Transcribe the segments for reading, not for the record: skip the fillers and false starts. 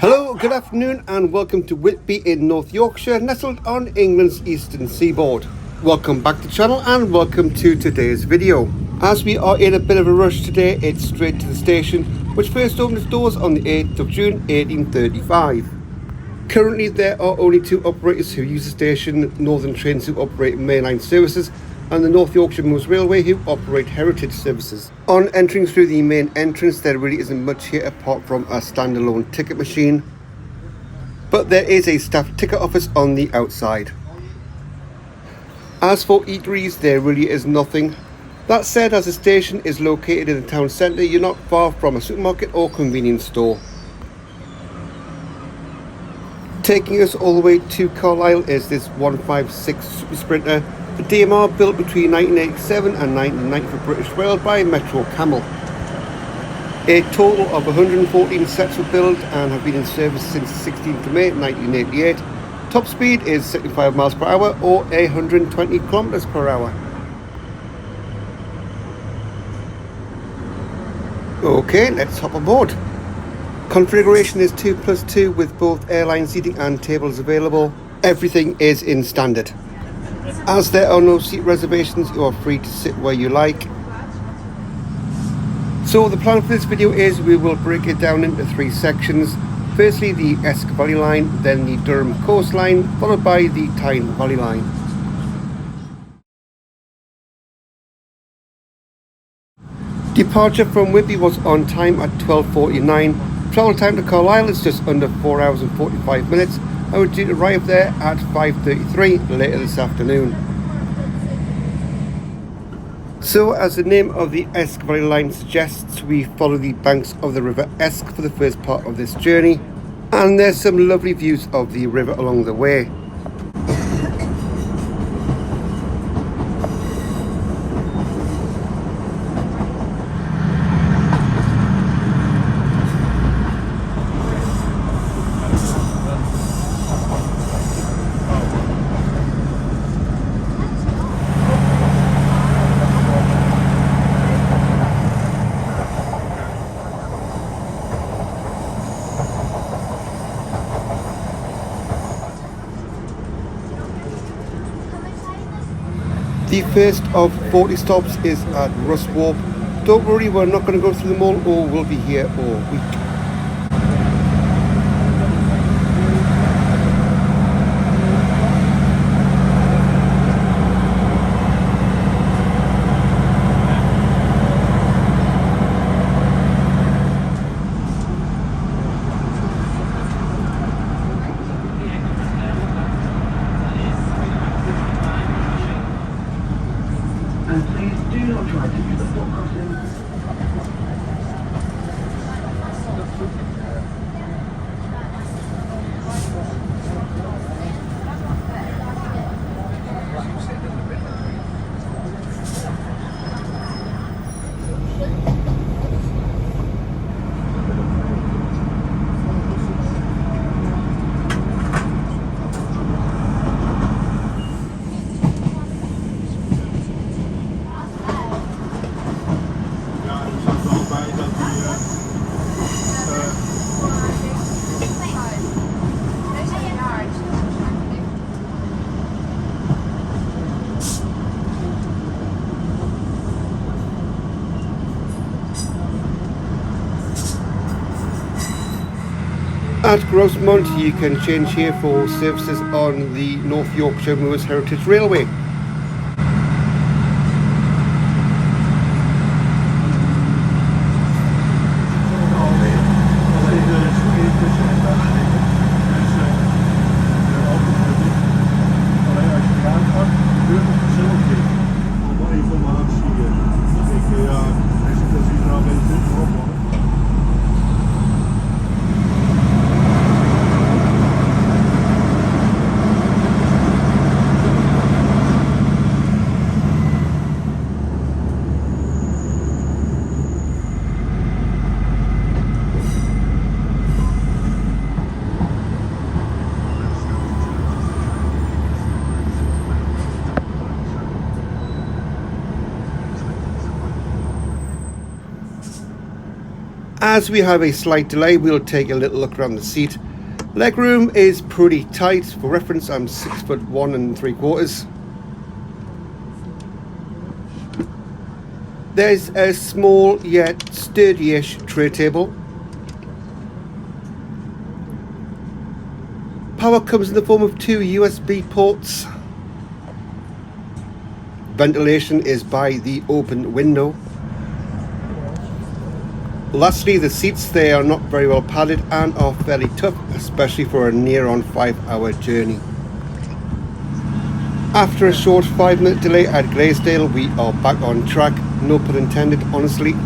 Hello, good afternoon and welcome to Whitby in North Yorkshire, nestled on England's eastern seaboard. Welcome back to the channel and welcome to today's video. As we are in a bit of a rush today, it's straight to the station, which first opened its doors on the 8th of June 1835. Currently there are only two operators who use the station: Northern Trains, who operate mainline services, and the North Yorkshire Moors Railway, who operate heritage services. On entering through the main entrance, there really isn't much here apart from a standalone ticket machine, but there is a staff ticket office on the outside. As for eateries, there really is nothing. That said, as the station is located in the town centre, you're not far from a supermarket or convenience store. Taking us all the way to Carlisle is this 156 Super Sprinter, the DMR, built between 1987 and 1990 for British Rail by Metro Camel. A total of 114 sets were built and have been in service since 16th of May 1988. Top speed is 75 miles per hour or 120 kilometers per hour. Okay, let's hop aboard. Configuration is 2+2 with both airline seating and tables available. Everything is in standard. As there are no seat reservations, you are free to sit where you like. So the plan for this video is we will break it down into three sections. Firstly, the Esk Valley line, then the Durham Coast Line, followed by the Tyne Valley line. Departure from Whitby was on time at 12:49. Travel time to Carlisle is just under 4 hours and 45 minutes. I would due to arrive there at 5:33 later this afternoon. So, as the name of the Esk Valley line suggests, we follow the banks of the River Esk for the first part of this journey, and there's some lovely views of the river along the way. The first of 40 stops is at Russ Warp. Don't worry, we're not going to go through them all, or we'll be here all week. At Grossmont, you can change here for services on the North Yorkshire Moors Heritage Railway. As we have a slight delay, we'll take a little look around the seat. Legroom is pretty tight. For reference, I'm 6'1 3/4". There's a small yet sturdy-ish tray table. Power comes in the form of 2 USB ports. Ventilation is by the open window. Lastly, the seats, they are not very well padded and are fairly tough, especially for a near on 5-hour journey. After a short 5-minute delay at Glaisdale, we are back on track. No pun intended, honestly.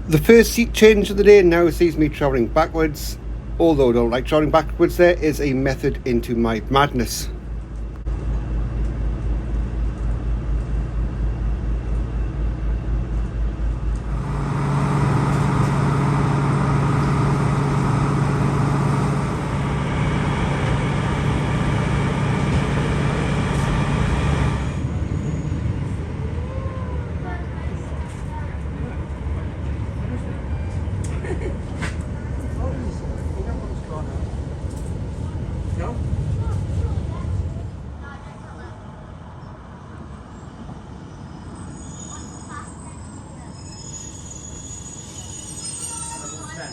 The first seat change of the day now sees me travelling backwards. Although I don't like travelling backwards, there is a method into my madness.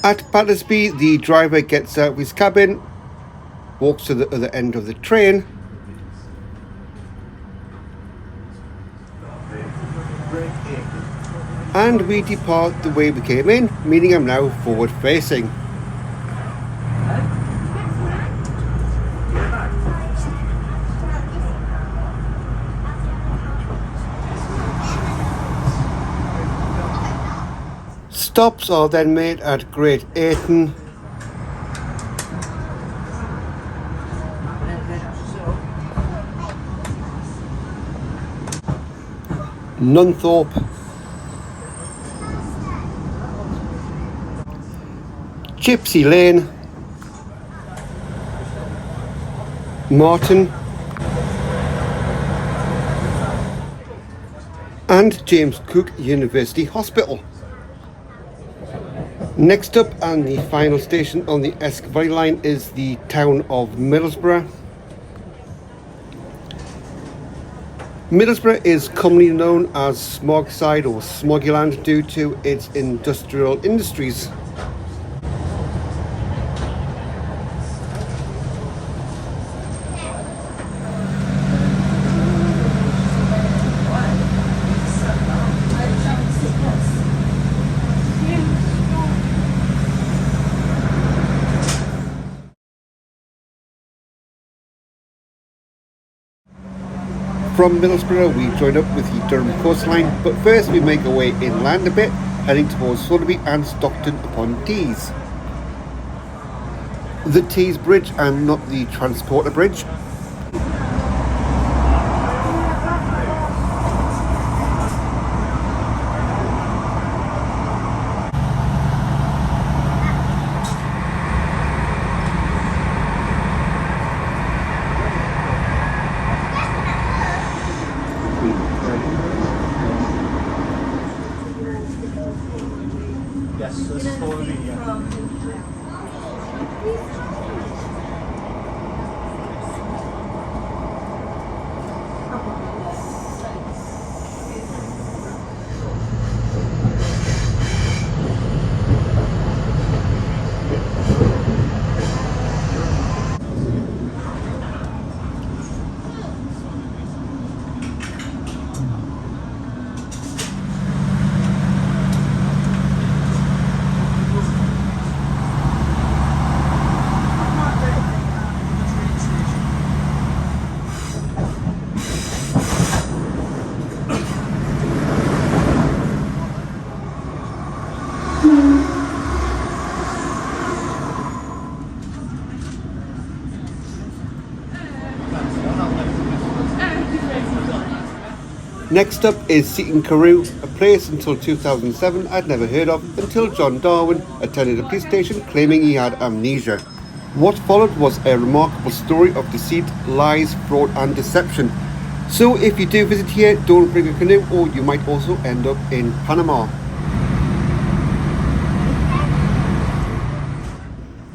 At Battersby, the driver gets out of his cabin, walks to the other end of the train, and we depart the way we came in, meaning I'm now forward facing. Stops are then made at Great Ayton, Nunthorpe, Gypsy Lane, Martin, and James Cook University Hospital. Next up, and the final station on the Esk Valley line, is the town of Middlesbrough. Middlesbrough is commonly known as Smogside or Smoggyland due to its industrial industries. From Middlesbrough, we join up with the Durham Coast Line, but first we make our way inland a bit, heading towards Sotheby and Stockton upon Tees. The Tees Bridge and not the Transporter Bridge. Next up is Seaton Carew, a place until 2007 I'd never heard of until John Darwin attended a police station claiming he had amnesia. What followed was a remarkable story of deceit, lies, fraud and deception. So if you do visit here, don't bring a canoe or you might also end up in Panama.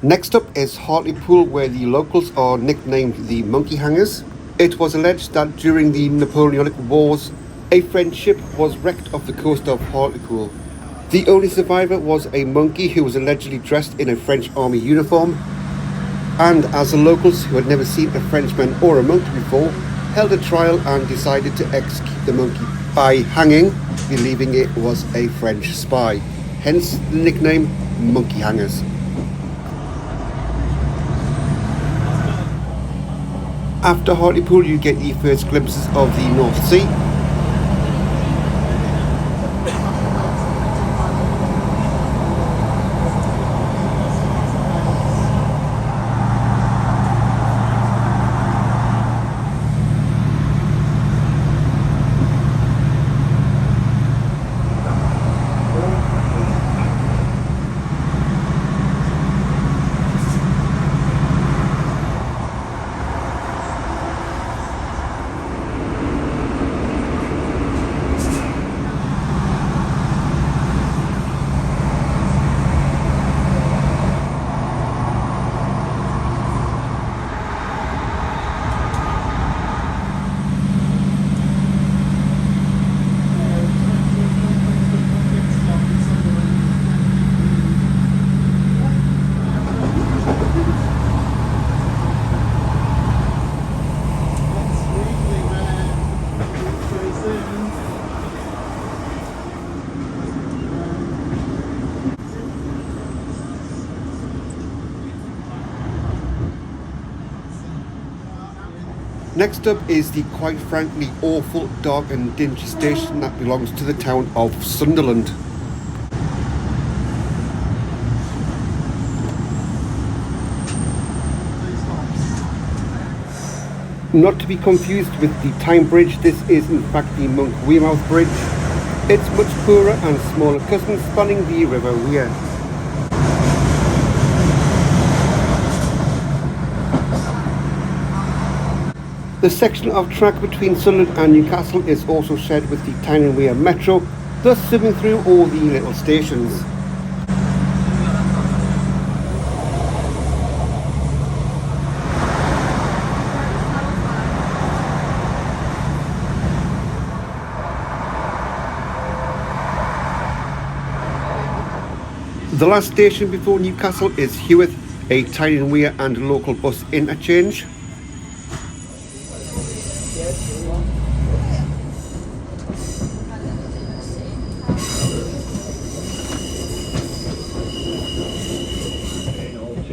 Next up is Hartlepool, where the locals are nicknamed the Monkey Hangers. It was alleged that during the Napoleonic Wars, a French ship was wrecked off the coast of Hartlepool. The only survivor was a monkey who was allegedly dressed in a French army uniform, and as the locals, who had never seen a Frenchman or a monkey before, held a trial and decided to execute the monkey by hanging, believing it was a French spy. Hence the nickname Monkey Hangers. After Hartlepool, you get the first glimpses of the North Sea. Next up is the quite frankly awful, dark and dingy station that belongs to the town of Sunderland. Not to be confused with the Tyne Bridge, this is in fact the Monk Wearmouth Bridge. It's much poorer and smaller cousin spanning the River Wear. The section of track between Sunderland and Newcastle is also shared with the Tyne and Wear Metro, thus zooming through all the little stations. The last station before Newcastle is Heworth, a Tyne and Wear and local bus interchange.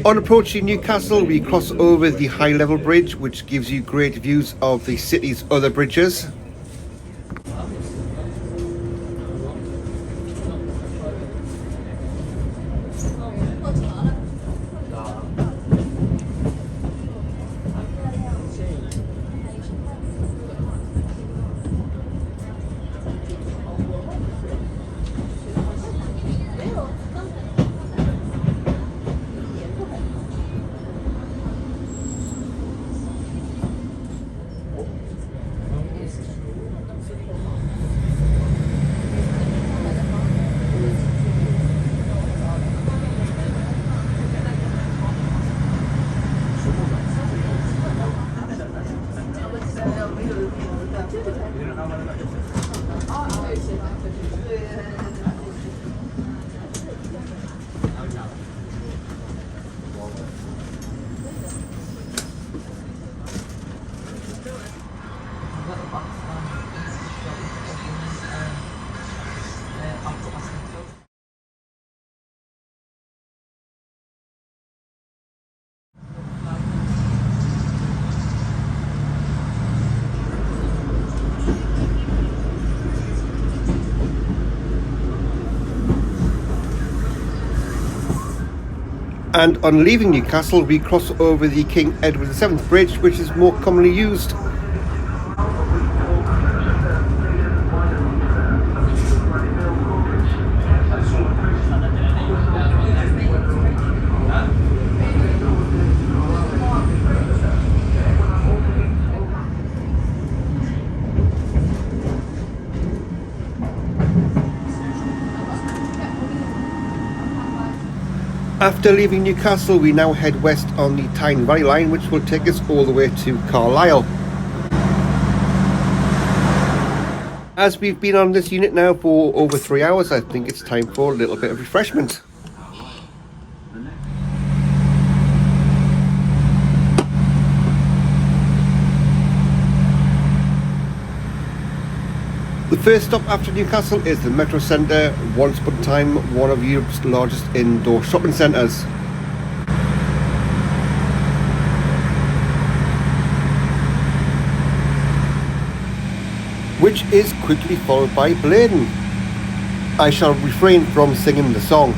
On approaching Newcastle, we cross over the high level bridge, which gives you great views of the city's other bridges. And on leaving Newcastle, we cross over the King Edward VII Bridge, which is more commonly used. After leaving Newcastle, we now head west on the Tyne Valley line, which will take us all the way to Carlisle. As we've been on this unit now for over 3 hours, I think it's time for a little bit of refreshment. The first stop after Newcastle is the Metro Centre, once upon a time one of Europe's largest indoor shopping centres. Which is quickly followed by Bladen. I shall refrain from singing the song.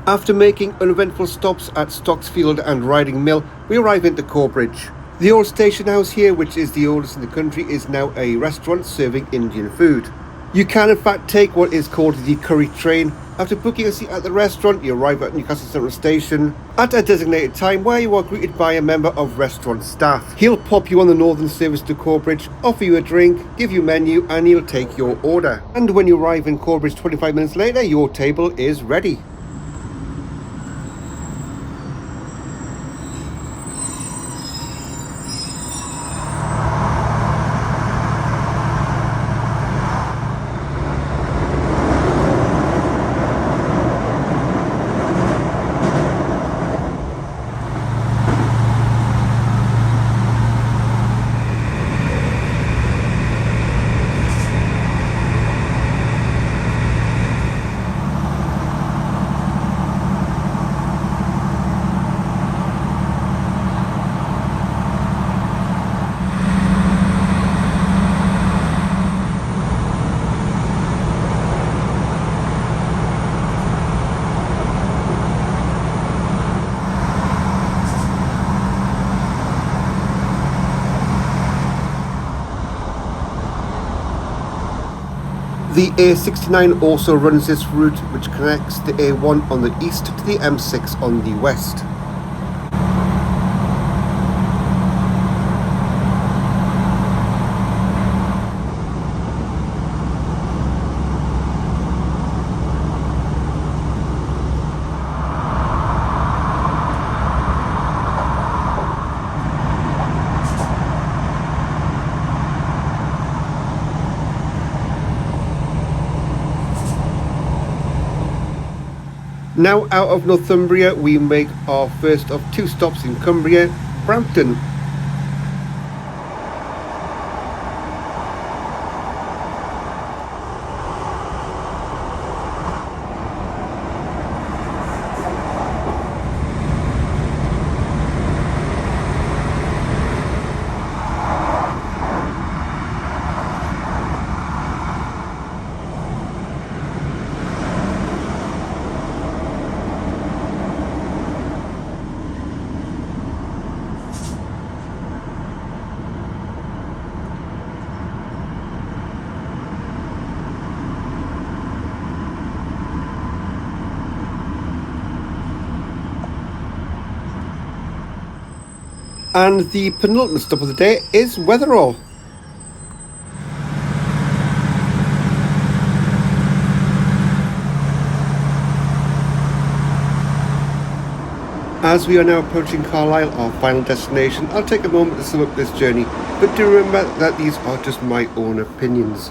After making uneventful stops at Stocksfield and Riding Mill, we arrive into Corbridge. The old station house here, which is the oldest in the country, is now a restaurant serving Indian food. You can in fact take what is called the curry train. After booking a seat at the restaurant, you arrive at Newcastle Central Station at a designated time where you are greeted by a member of restaurant staff. He'll pop you on the northern service to Corbridge, offer you a drink, give you a menu, and he'll take your order. And when you arrive in Corbridge 25 minutes later, your table is ready. The A69 also runs this route, which connects the A1 on the east to the M6 on the west. Now out of Northumbria, we make our first of 2 stops in Cumbria, Brampton. And the penultimate stop of the day is Wetherall. As we are now approaching Carlisle, our final destination, I'll take a moment to sum up this journey, but do remember that these are just my own opinions.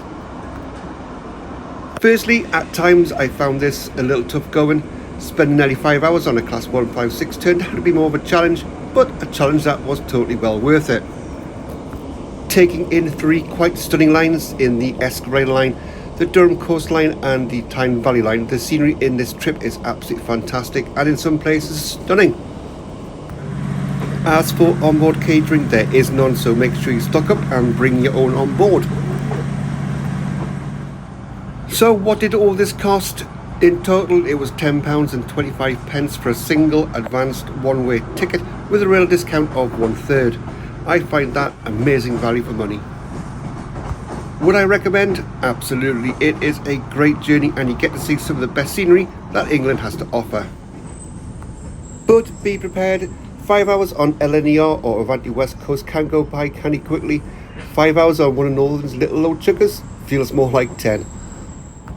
Firstly, at times I found this a little tough going. Spending nearly 5 hours on a Class 156 turned out to be more of a challenge, but a challenge that was totally well worth it. Taking in 3 quite stunning lines in the Carlisle line, the Durham Coast Line and the Tyne Valley line, the scenery in this trip is absolutely fantastic and in some places stunning. As for onboard catering, there is none, so make sure you stock up and bring your own on board. So what did all this cost? In total it was £10.25 for a single advanced one-way ticket with a rail discount of 1/3. I find that amazing value for money. Would I recommend? Absolutely, it is a great journey and you get to see some of the best scenery that England has to offer. But be prepared, 5 hours on LNER or Avanti West Coast can go by canny quickly. 5 hours on one of Northern's little low chuggers feels more like 10.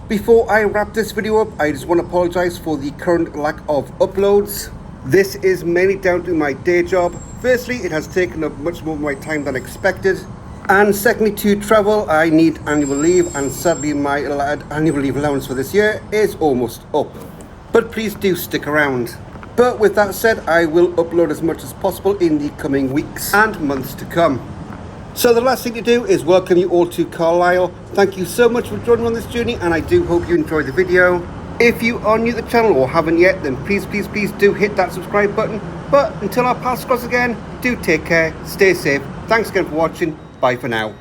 Before I wrap this video up, I just want to apologise for the current lack of uploads. This is mainly down to my day job. Firstly, it has taken up much more of my time than expected. And secondly, to travel, I need annual leave, and sadly my annual leave allowance for this year is almost up. But please do stick around. But with that said, I will upload as much as possible in the coming weeks and months to come. So the last thing to do is welcome you all to Carlisle. Thank you so much for joining on this journey, and I do hope you enjoyed the video. If you are new to the channel or haven't yet, then please do hit that subscribe button. But until our paths cross again, do take care, stay safe. Thanks again for watching. Bye for now.